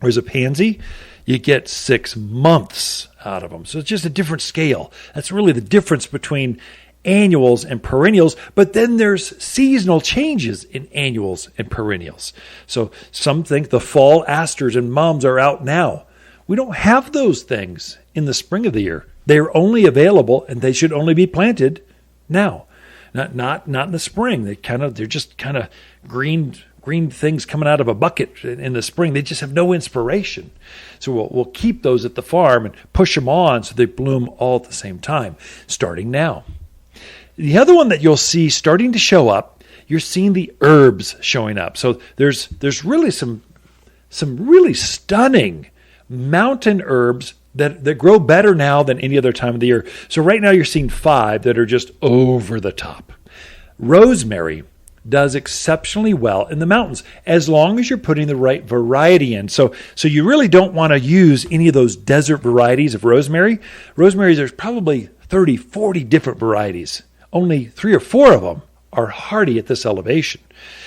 Whereas a pansy, you get 6 months out of them. So it's just a different scale. That's really the difference between annuals and perennials. But then there's seasonal changes in annuals and perennials. So some think the fall asters and mums are out now. We don't have those things in the spring of the year. They're only available, and they should only be planted now. Not in the spring. They're just kind of green things coming out of a bucket in the spring. They just have no inspiration. So we'll keep those at the farm and push them on so they bloom all at the same time, starting now. The other one that you'll see starting to show up, you're seeing the herbs showing up. So there's really some really stunning mountain herbs that grow better now than any other time of the year. So right now you're seeing 5 that are just over the top. Rosemary does exceptionally well in the mountains as long as you're putting the right variety in. So you really don't want to use any of those desert varieties of rosemary. Rosemary, there's probably 30, 40 different varieties. Only 3 or 4 of them are hardy at this elevation.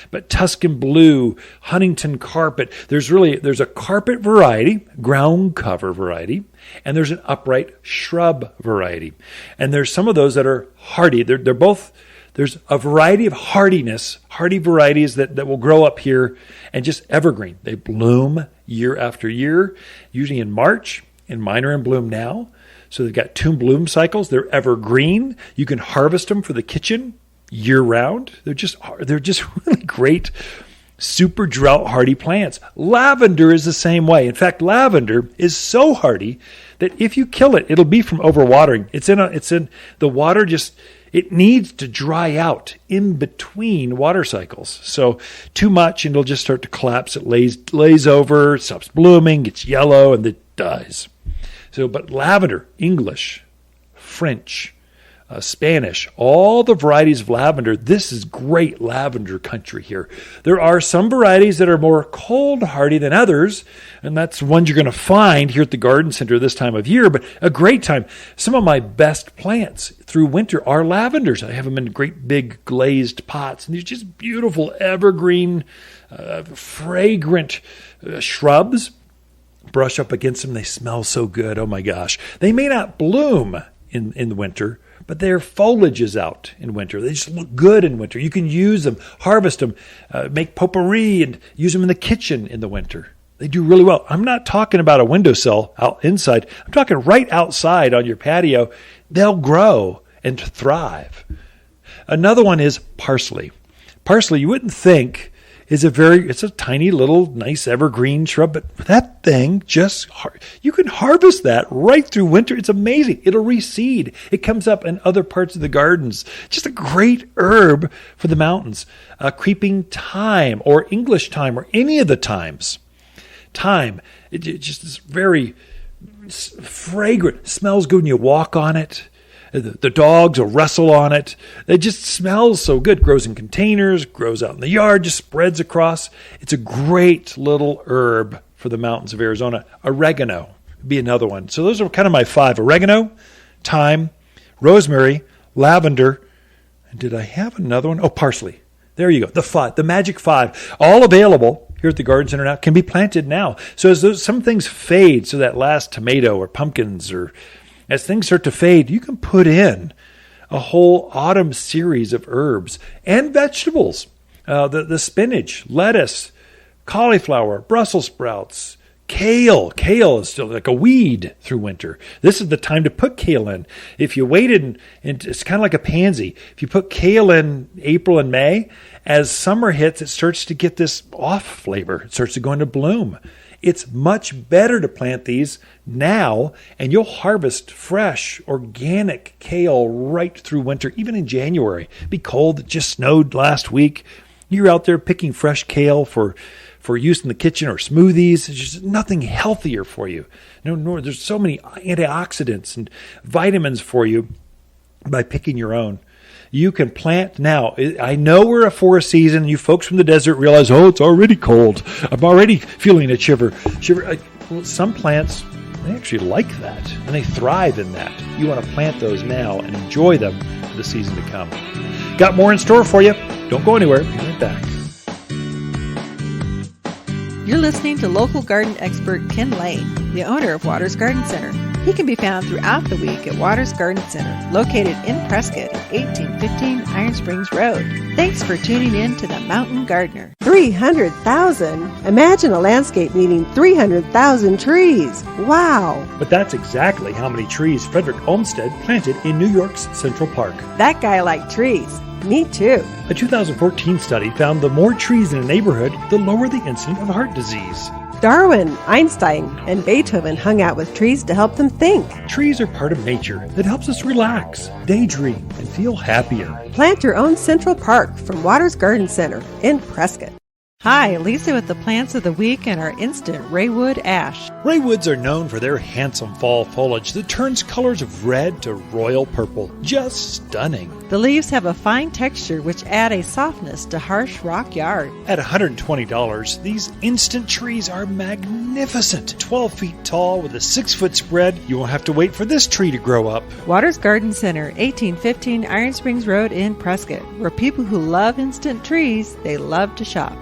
But Tuscan Blue, Huntington Carpet, there's a carpet variety, ground cover variety, and there's an upright shrub variety. And there's some of those that are hardy. They're both, there's a variety of hardy varieties that will grow up here and just evergreen. They bloom year after year, usually in March, and mine are in bloom now. So they've got 2 bloom cycles. They're evergreen. You can harvest them for the kitchen year-round. They're just really great, super drought-hardy plants. Lavender is the same way. In fact, lavender is so hardy that if you kill it, it'll be from overwatering. It's in the water. It needs to dry out in between water cycles. So too much, and it'll just start to collapse. It lays over, it stops blooming, gets yellow, and it dies. So, but lavender, English, French, Spanish, all the varieties of lavender. This is great lavender country here. There are some varieties that are more cold hardy than others, and that's ones you're going to find here at the garden center this time of year, but a great time. Some of my best plants through winter are lavenders. I have them in great big glazed pots, and these just beautiful evergreen, fragrant shrubs. Brush up against them. They smell so good. Oh my gosh. They may not bloom in the winter, but their foliage is out in winter. They just look good in winter. You can use them, harvest them, make potpourri, and use them in the kitchen in the winter. They do really well. I'm not talking about a windowsill out inside. I'm talking right outside on your patio. They'll grow and thrive. Another one is parsley. Parsley, you wouldn't think, it's a tiny little nice evergreen shrub, but that thing you can harvest that right through winter. It's amazing. It'll reseed. It comes up in other parts of the gardens. Just a great herb for the mountains. Creeping thyme or English thyme or any of the thymes. Thyme, it just is very fragrant. It smells good when you walk on it. The dogs will wrestle on it. It just smells so good. Grows in containers, grows out in the yard, just spreads across. It's a great little herb for the mountains of Arizona. Oregano would be another one. So those are kind of my 5. Oregano, thyme, rosemary, lavender. And did I have another one? Oh, parsley. There you go. The magic 5. All available here at the Garden Center now. Can be planted now. So as some things fade, so that last tomato or pumpkins or as things start to fade, you can put in a whole autumn series of herbs and vegetables. The spinach, lettuce, cauliflower, Brussels sprouts, kale. Kale is still like a weed through winter. This is the time to put kale in. If you waited, and it's kind of like a pansy. If you put kale in April and May, as summer hits, it starts to get this off flavor. It starts to go into bloom. It's much better to plant these now, and you'll harvest fresh, organic kale right through winter, even in January. It'd be cold. It just snowed last week. You're out there picking fresh kale for use in the kitchen or smoothies. It's just nothing healthier for you. No, there's so many antioxidants and vitamins for you by picking your own. You can plant now. I know we're a forest season. You folks from the desert realize, it's already cold. I'm already feeling a shiver. Well, some plants, they actually like that, and they thrive in that. You want to plant those now and enjoy them for the season to come. Got more in store for you. Don't go anywhere. Be right back. You're listening to local garden expert Ken Lane, the owner of Waters Garden Center. He can be found throughout the week at Waters Garden Center, located in Prescott at 1815 Iron Springs Road. Thanks for tuning in to The Mountain Gardener. 300,000? Imagine a landscape needing 300,000 trees. Wow. But that's exactly how many trees Frederick Olmsted planted in New York's Central Park. That guy liked trees. Me too. A 2014 study found the more trees in a neighborhood, the lower the incidence of heart disease. Darwin, Einstein, and Beethoven hung out with trees to help them think. Trees are part of nature that helps us relax, daydream, and feel happier. Plant your own Central Park from Waters Garden Center in Prescott. Hi, Lisa with the plants of the week and our instant Raywood ash. Raywoods are known for their handsome fall foliage that turns colors of red to royal purple. Just stunning. The leaves have a fine texture which add a softness to harsh rock yard. At $120, these instant trees are magnificent. 12 feet tall with a 6-foot spread. You won't have to wait for this tree to grow up. Waters Garden Center, 1815 Iron Springs Road in Prescott, where people who love instant trees, they love to shop.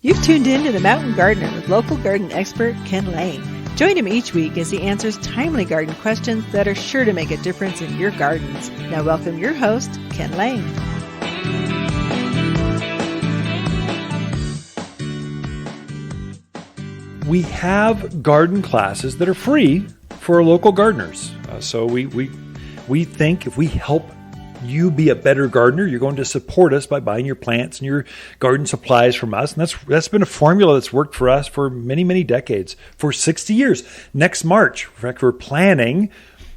You've tuned in to The Mountain Gardener with local garden expert Ken Lane. Join him each week as he answers timely garden questions that are sure to make a difference in your gardens. Now welcome your host, Ken Lane. We have garden classes that are free for local gardeners. So we think if we help you be a better gardener, you're going to support us by buying your plants and your garden supplies from us. And that's been a formula that's worked for us for many, many decades, for 60 years. Next March, in fact, we're planning,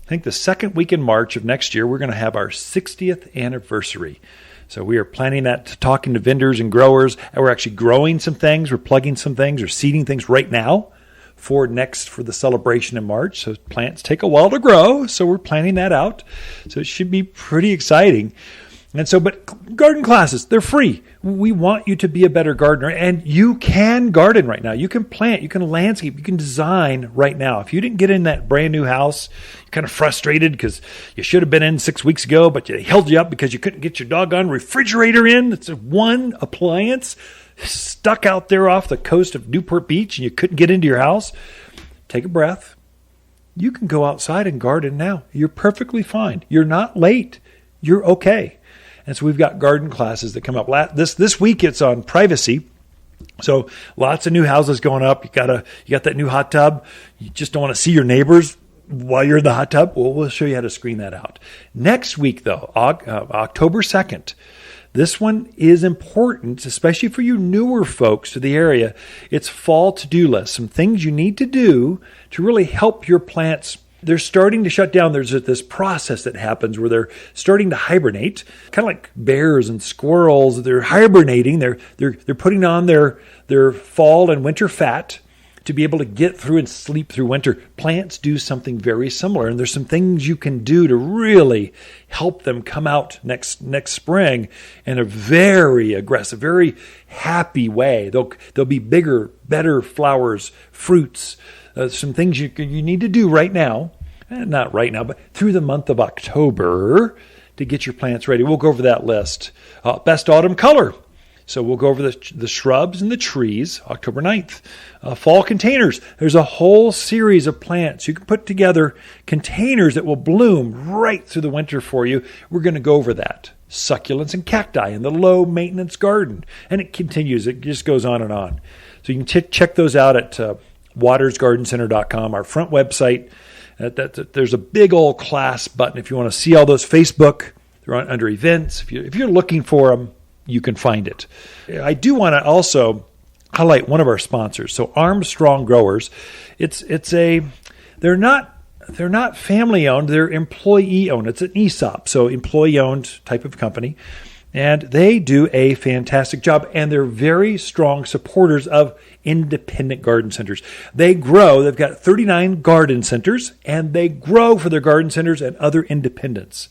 I think the second week in March of next year, we're going to have our 60th anniversary. So we are planning that, talking to vendors and growers, and we're actually growing some things, we're plugging some things, or seeding things right now for the celebration in March. So plants take a while to grow, so we're planning that out. So it should be pretty exciting. And so, but garden classes, they're free. We want you to be a better gardener, and you can garden right now. You can plant, you can landscape, you can design right now. If you didn't get in that brand new house, you're kind of frustrated because you should have been in 6 weeks ago, but they held you up because you couldn't get your doggone refrigerator in. It's one appliance stuck out there off the coast of Newport Beach and you couldn't get into your house. Take a breath. You can go outside and garden now. You're perfectly fine. You're not late. You're okay. And so we've got garden classes that come up. This week it's on privacy. So lots of new houses going up. You got that new hot tub. You just don't want to see your neighbors while you're in the hot tub. Well, we'll show you how to screen that out. Next week, though, October 2nd, This one is important, especially for you newer folks to the area. It's fall to-do list, some things you need to do to really help your plants. They're starting to shut down. There's this process that happens where they're starting to hibernate, kind of like bears and squirrels. They're hibernating. They're putting on their fall and winter fat to be able to get through and sleep through winter. Plants do something very similar, and there's some things you can do to really help them come out next spring in a very aggressive, very happy way. They'll be bigger, better flowers, fruits. Some things you need to do right now, not right now, but through the month of October to get your plants ready. We'll go over that list. Best autumn color. So we'll go over the shrubs and the trees, October 9th. Fall containers. There's a whole series of plants. You can put together containers that will bloom right through the winter for you. We're going to go over that. Succulents and cacti in the low maintenance garden. And it continues. It just goes on and on. So you can check those out at watersgardencenter.com, our front website. There's a big old class button if you want to see all those. Facebook, they're under events. If you're looking for them, you can find it. I do want to also highlight one of our sponsors. So Armstrong Growers, they're not family owned, they're employee owned. It's an ESOP, so employee owned type of company. And they do a fantastic job, and they're very strong supporters of independent garden centers. They grow. They've got 39 garden centers, and they grow for their garden centers and other independents.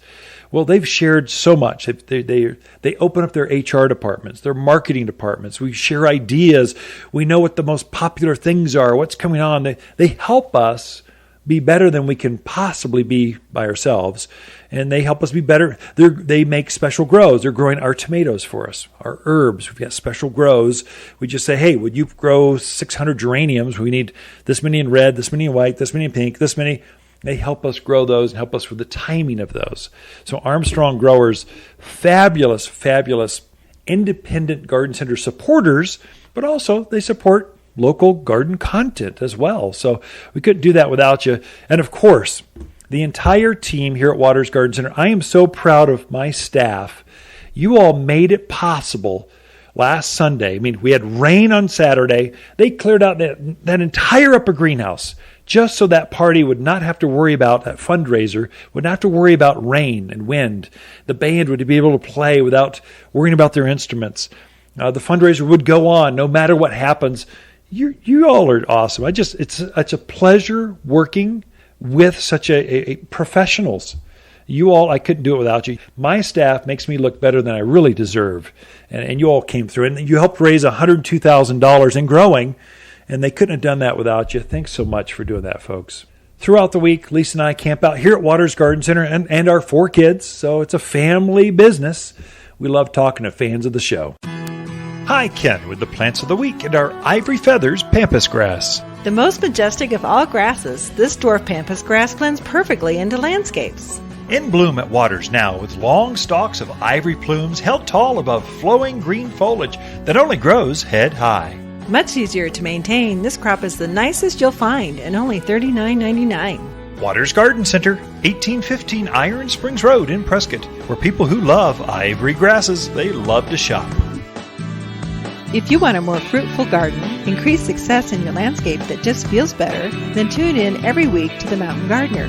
Well, they've shared so much. They open up their HR departments, their marketing departments. We share ideas. We know what the most popular things are, what's coming on. They help us be better than we can possibly be by ourselves. And they help us be better. They make special grows. They're growing our tomatoes for us, our herbs. We've got special grows. We just say, hey, would you grow 600 geraniums? We need this many in red, this many in white, this many in pink, this many. They help us grow those and help us with the timing of those. So Armstrong Growers, fabulous, fabulous independent garden center supporters, but also they support local garden content as well. So we couldn't do that without you. And of course, the entire team here at Waters Garden Center, I am so proud of my staff. You all made it possible last Sunday. I mean, we had rain on Saturday. They cleared out that entire upper greenhouse just so that party would not have to worry about, that fundraiser would not have to worry about rain and wind. The band would be able to play without worrying about their instruments. The fundraiser would go on no matter what happens. You all are awesome. It's a pleasure working with such a professionals. You all, I couldn't do it without you. My staff makes me look better than I really deserve. And you all came through. And you helped raise $102,000 and growing. And they couldn't have done that without you. Thanks so much for doing that, folks. Throughout the week, Lisa and I camp out here at Waters Garden Center and our 4 kids. So it's a family business. We love talking to fans of the show. Hi, Ken, with the plants of the week and our Ivory Feathers pampas grass. The most majestic of all grasses, this dwarf pampas grass blends perfectly into landscapes. In bloom at Waters now with long stalks of ivory plumes held tall above flowing green foliage that only grows head high. Much easier to maintain, this crop is the nicest you'll find and only $39.99. Waters Garden Center, 1815 Iron Springs Road in Prescott, where people who love ivory grasses, they love to shop. If you want a more fruitful garden, increased success in your landscape that just feels better, then tune in every week to The Mountain Gardener.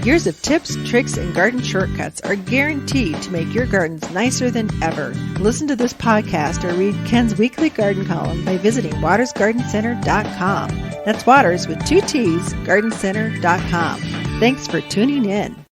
Years of tips, tricks, and garden shortcuts are guaranteed to make your gardens nicer than ever. Listen to this podcast or read Ken's weekly garden column by visiting watersgardencenter.com. That's Waters with 2 T's, gardencenter.com. Thanks for tuning in.